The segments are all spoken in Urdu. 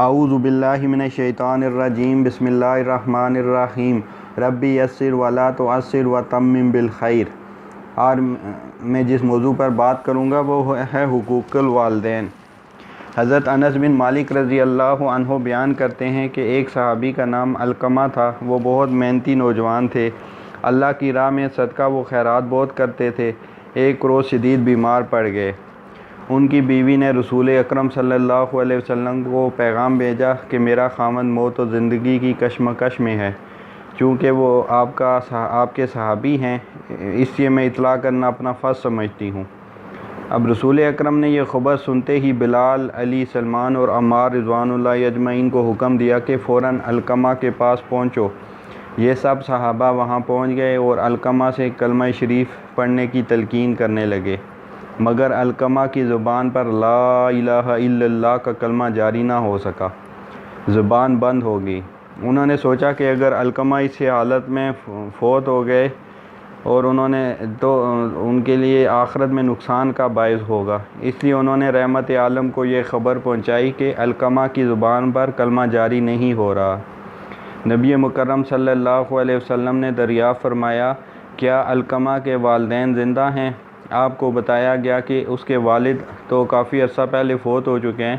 اعوذ باللہ من الشیطان الرجیم بسم اللہ الرحمن الرحیم ربی یسر ولا تعسر وتمم بالخیر۔ اور میں جس موضوع پر بات کروں گا وہ ہے حقوق الوالدین۔ حضرت انس بن مالک رضی اللہ عنہ بیان کرتے ہیں کہ ایک صحابی کا نام علقمہ تھا۔ وہ بہت محنتی نوجوان تھے، اللہ کی راہ میں صدقہ و خیرات بہت کرتے تھے۔ ایک روز شدید بیمار پڑ گئے۔ ان کی بیوی نے رسول اکرم صلی اللہ علیہ وسلم کو پیغام بھیجا کہ میرا خاوند موت و زندگی کی کشمکش میں ہے، چونکہ وہ آپ کے صحابی ہیں، اس لیے میں اطلاع کرنا اپنا فرض سمجھتی ہوں۔ اب رسول اکرم نے یہ خبر سنتے ہی بلال، علی، سلمان اور عمار رضوان اللہ اجمعین کو حکم دیا کہ فوراً علقمہ کے پاس پہنچو۔ یہ سب صحابہ وہاں پہنچ گئے اور علقمہ سے کلمہ شریف پڑھنے کی تلقین کرنے لگے، مگر علقمہ کی زبان پر لا الہ الا اللہ کا کلمہ جاری نہ ہو سکا، زبان بند ہو گئی۔ انہوں نے سوچا کہ اگر علقمہ اس حالت میں فوت ہو گئے اور تو ان کے لیے آخرت میں نقصان کا باعث ہوگا، اس لیے انہوں نے رحمت عالم کو یہ خبر پہنچائی کہ علقمہ کی زبان پر کلمہ جاری نہیں ہو رہا۔ نبی مکرم صلی اللہ علیہ وسلم نے دریافت فرمایا، کیا علقمہ کے والدین زندہ ہیں؟ آپ کو بتایا گیا کہ اس کے والد تو کافی عرصہ پہلے فوت ہو چکے ہیں،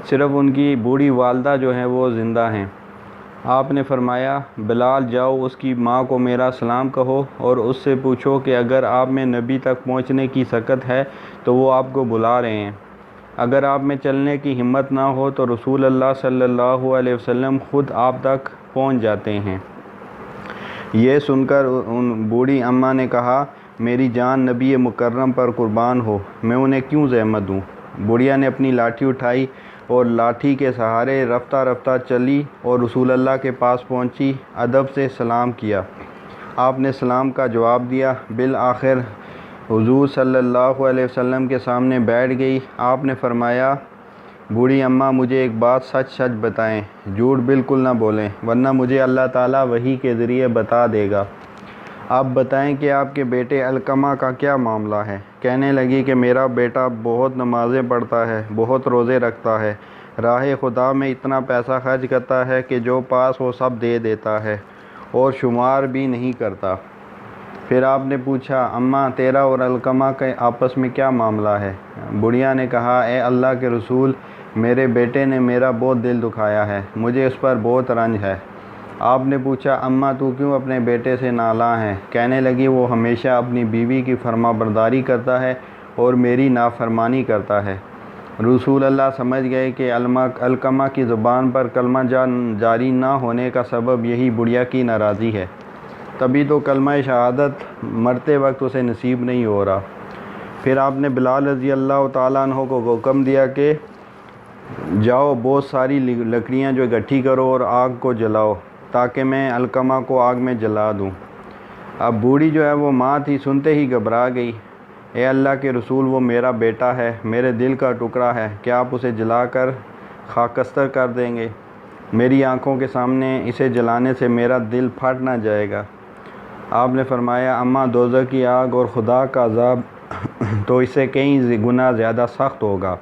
صرف ان کی بوڑھی والدہ جو ہیں وہ زندہ ہیں۔ آپ نے فرمایا، بلال جاؤ اس کی ماں کو میرا سلام کہو اور اس سے پوچھو کہ اگر آپ میں نبی تک پہنچنے کی سکت ہے تو وہ آپ کو بلا رہے ہیں۔ اگر آپ میں چلنے کی ہمت نہ ہو تو رسول اللہ صلی اللہ علیہ وسلم خود آپ تک پہنچ جاتے ہیں۔ یہ سن کر ان بوڑھی اماں نے کہا، میری جان نبی مکرم پر قربان ہو، میں انہیں کیوں زحمت دوں؟ بڑھیا نے اپنی لاٹھی اٹھائی اور لاٹھی کے سہارے رفتہ رفتہ چلی اور رسول اللہ کے پاس پہنچی، ادب سے سلام کیا۔ آپ نے سلام کا جواب دیا۔ بالآخر حضور صلی اللہ علیہ وسلم کے سامنے بیٹھ گئی۔ آپ نے فرمایا، بوڑھی اماں مجھے ایک بات سچ سچ بتائیں، جھوٹ بالکل نہ بولیں، ورنہ مجھے اللہ تعالیٰ وحی کے ذریعے بتا دے گا۔ آپ بتائیں کہ آپ کے بیٹے علقمہ کا کیا معاملہ ہے؟ کہنے لگی کہ میرا بیٹا بہت نمازیں پڑھتا ہے، بہت روزے رکھتا ہے، راہ خدا میں اتنا پیسہ خرچ کرتا ہے کہ جو پاس وہ سب دے دیتا ہے اور شمار بھی نہیں کرتا۔ پھر آپ نے پوچھا، اماں تیرا اور علقمہ کے آپس میں کیا معاملہ ہے؟ بڑھیا نے کہا، اے اللہ کے رسول، میرے بیٹے نے میرا بہت دل دکھایا ہے، مجھے اس پر بہت رنج ہے۔ آپ نے پوچھا، اماں تو کیوں اپنے بیٹے سے نالاں ہے؟ کہنے لگی، وہ ہمیشہ اپنی بیوی کی فرما برداری کرتا ہے اور میری نافرمانی کرتا ہے۔ رسول اللہ سمجھ گئے کہ علقمہ کی زبان پر کلمہ جاری نہ ہونے کا سبب یہی بڑھیا کی ناراضی ہے، تبھی تو کلمہ شہادت مرتے وقت اسے نصیب نہیں ہو رہا۔ پھر آپ نے بلال رضی اللہ تعالیٰ عنہ کو حکم دیا کہ جاؤ بہت ساری لکڑیاں جو اکٹھی کرو اور آگ کو جلاؤ تاکہ میں علقمہ کو آگ میں جلا دوں۔ اب بوڑھی جو ہے وہ ماں تھی، سنتے ہی گھبرا گئی۔ اے اللہ کے رسول، وہ میرا بیٹا ہے، میرے دل کا ٹکڑا ہے، کیا آپ اسے جلا کر خاکستر کر دیں گے؟ میری آنکھوں کے سامنے اسے جلانے سے میرا دل پھٹ نہ جائے گا؟ آپ نے فرمایا، اماں دوزخ کی آگ اور خدا کا عذاب تو اس سے کئی گنا زیادہ سخت ہوگا،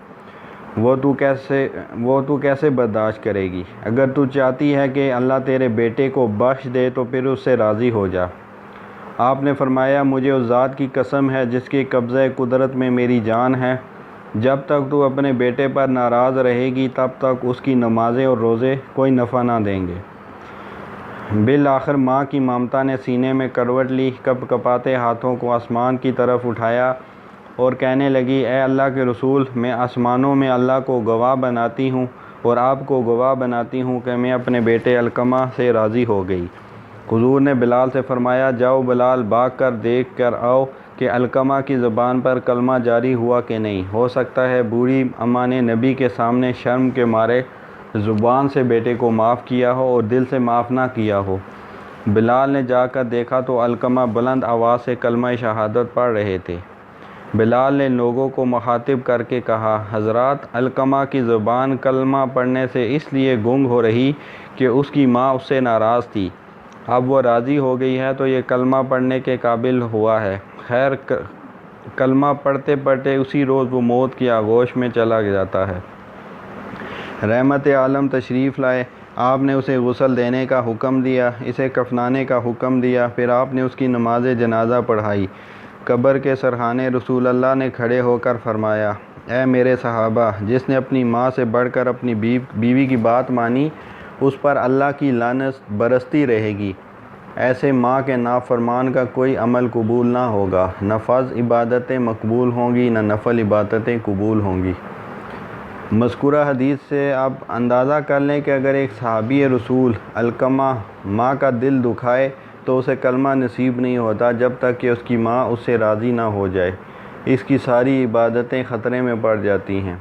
وہ تو کیسے برداشت کرے گی؟ اگر تو چاہتی ہے کہ اللہ تیرے بیٹے کو بخش دے تو پھر اس سے راضی ہو جا۔ آپ نے فرمایا، مجھے اس ذات کی قسم ہے جس کے قبضہ قدرت میں میری جان ہے، جب تک تو اپنے بیٹے پر ناراض رہے گی تب تک اس کی نمازیں اور روزے کوئی نفع نہ دیں گے۔ بالآخر ماں کی ممتا نے سینے میں کروٹ لی، کپ کپاتے ہاتھوں کو آسمان کی طرف اٹھایا اور کہنے لگی، اے اللہ کے رسول، میں آسمانوں میں اللہ کو گواہ بناتی ہوں اور آپ کو گواہ بناتی ہوں کہ میں اپنے بیٹے علقمہ سے راضی ہو گئی۔ حضور نے بلال سے فرمایا، جاؤ بلال، بھاگ کر دیکھ کر آؤ کہ علقمہ کی زبان پر کلمہ جاری ہوا کہ نہیں، ہو سکتا ہے بوڑھی اماں نے نبی کے سامنے شرم کے مارے زبان سے بیٹے کو معاف کیا ہو اور دل سے معاف نہ کیا ہو۔ بلال نے جا کر دیکھا تو علقمہ بلند آواز سے کلمہ شہادت پڑھ رہے تھے۔ بلال نے لوگوں کو مخاطب کر کے کہا، حضرات، علقمہ کی زبان کلمہ پڑھنے سے اس لیے گنگ ہو رہی کہ اس کی ماں اس سے ناراض تھی، اب وہ راضی ہو گئی ہے تو یہ کلمہ پڑھنے کے قابل ہوا ہے۔ خیر، کلمہ پڑھتے پڑھتے اسی روز وہ موت کی آغوش میں چلا جاتا ہے۔ رحمت عالم تشریف لائے، آپ نے اسے غسل دینے کا حکم دیا، اسے کفنانے کا حکم دیا، پھر آپ نے اس کی نماز جنازہ پڑھائی۔ قبر کے سرحانے رسول اللہ نے کھڑے ہو کر فرمایا، اے میرے صحابہ، جس نے اپنی ماں سے بڑھ کر اپنی بیوی کی بات مانی، اس پر اللہ کی لعنت برستی رہے گی۔ ایسے ماں کے نافرمان کا کوئی عمل قبول نہ ہوگا، نہ فرض عبادتیں مقبول ہوں گی، نہ نفل عبادتیں قبول ہوں گی۔ مذکورہ حدیث سے آپ اندازہ کر لیں کہ اگر ایک صحابی رسول علقمہ ماں کا دل دکھائے تو اسے کلمہ نصیب نہیں ہوتا جب تک کہ اس کی ماں اس سے راضی نہ ہو جائے، اس کی ساری عبادتیں خطرے میں پڑ جاتی ہیں۔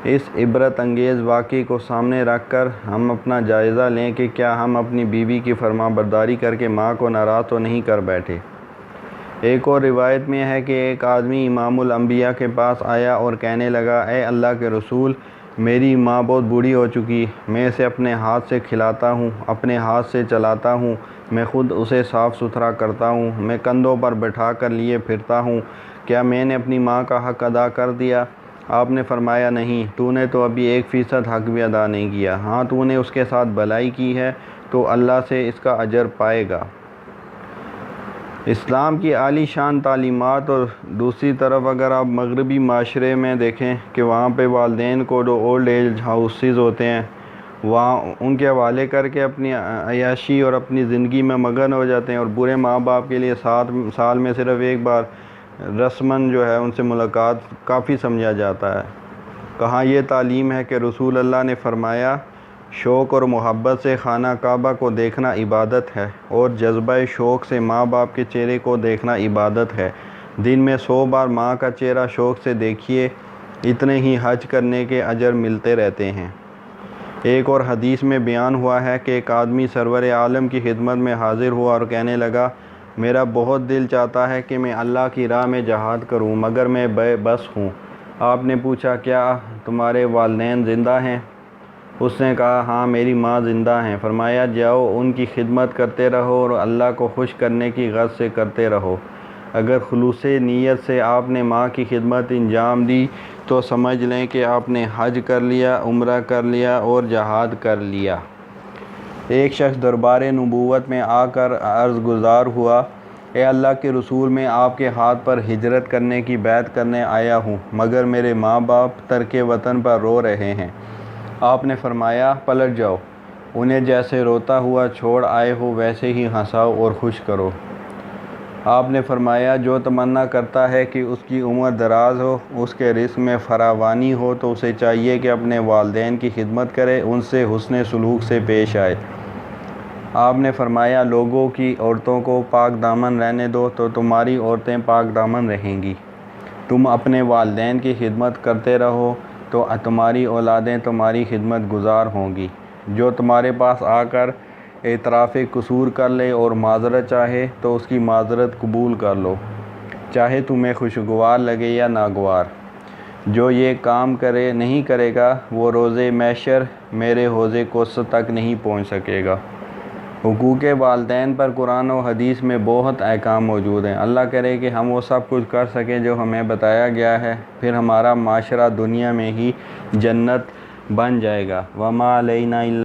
اس عبرت انگیز واقعے کو سامنے رکھ کر ہم اپنا جائزہ لیں کہ کیا ہم اپنی بیوی کی فرما برداری کر کے ماں کو ناراض تو نہیں کر بیٹھے۔ ایک اور روایت میں ہے کہ ایک آدمی امام الانبیاء کے پاس آیا اور کہنے لگا، اے اللہ کے رسول، میری ماں بہت بوڑھی ہو چکی، میں اسے اپنے ہاتھ سے کھلاتا ہوں، اپنے ہاتھ سے چلاتا ہوں، میں خود اسے صاف ستھرا کرتا ہوں، میں کندھوں پر بٹھا کر لیے پھرتا ہوں، کیا میں نے اپنی ماں کا حق ادا کر دیا؟ آپ نے فرمایا، نہیں، تو نے تو ابھی 1% حق بھی ادا نہیں کیا، ہاں تو نے اس کے ساتھ بھلائی کی ہے تو اللہ سے اس کا اجر پائے گا۔ اسلام کی عالی شان تعلیمات، اور دوسری طرف اگر آپ مغربی معاشرے میں دیکھیں کہ وہاں پہ والدین کو جو اولڈ ایج ہاؤسز ہوتے ہیں وہاں ان کے حوالے کر کے اپنی عیاشی اور اپنی زندگی میں مگن ہو جاتے ہیں، اور برے ماں باپ کے لیے سال میں صرف ایک بار رسماً جو ہے ان سے ملاقات کافی سمجھا جاتا ہے۔ کہاں یہ تعلیم ہے کہ رسول اللہ نے فرمایا، شوق اور محبت سے خانہ کعبہ کو دیکھنا عبادت ہے، اور جذبہ شوق سے ماں باپ کے چہرے کو دیکھنا عبادت ہے۔ دن میں 100 بار ماں کا چہرہ شوق سے دیکھیے، اتنے ہی حج کرنے کے اجر ملتے رہتے ہیں۔ ایک اور حدیث میں بیان ہوا ہے کہ ایک آدمی سرور عالم کی خدمت میں حاضر ہوا اور کہنے لگا، میرا بہت دل چاہتا ہے کہ میں اللہ کی راہ میں جہاد کروں، مگر میں بے بس ہوں۔ آپ نے پوچھا، کیا تمہارے والدین زندہ ہیں؟ اس نے کہا، ہاں میری ماں زندہ ہیں۔ فرمایا، جاؤ ان کی خدمت کرتے رہو اور اللہ کو خوش کرنے کی غرض سے کرتے رہو۔ اگر خلوص نیت سے آپ نے ماں کی خدمت انجام دی تو سمجھ لیں کہ آپ نے حج کر لیا، عمرہ کر لیا اور جہاد کر لیا۔ ایک شخص دربار نبوت میں آ کر عرض گزار ہوا، اے اللہ کے رسول، میں آپ کے ہاتھ پر ہجرت کرنے کی بیعت کرنے آیا ہوں، مگر میرے ماں باپ ترک وطن پر رو رہے ہیں۔ آپ نے فرمایا، پلٹ جاؤ، انہیں جیسے روتا ہوا چھوڑ آئے ہو ویسے ہی ہنساؤ اور خوش کرو۔ آپ نے فرمایا، جو تمنا کرتا ہے کہ اس کی عمر دراز ہو، اس کے رزق میں فراوانی ہو، تو اسے چاہیے کہ اپنے والدین کی خدمت کرے، ان سے حسن سلوک سے پیش آئے۔ آپ نے فرمایا، لوگوں کی عورتوں کو پاک دامن رہنے دو تو تمہاری عورتیں پاک دامن رہیں گی۔ تم اپنے والدین کی خدمت کرتے رہو تو تمہاری اولادیں تمہاری خدمت گزار ہوں گی۔ جو تمہارے پاس آ کر اعتراف قصور کر لے اور معذرت چاہے تو اس کی معذرت قبول کر لو، چاہے تمہیں خوشگوار لگے یا ناگوار۔ جو یہ کام نہیں کرے گا وہ روز محشر میرے حوض کوثر تک نہیں پہنچ سکے گا۔ حقوق والدین پر قرآن و حدیث میں بہت احکام موجود ہیں۔ اللہ کرے کہ ہم وہ سب کچھ کر سکیں جو ہمیں بتایا گیا ہے، پھر ہمارا معاشرہ دنیا میں ہی جنت بن جائے گا۔ وَمَا عَلَيْنَا إِلَّا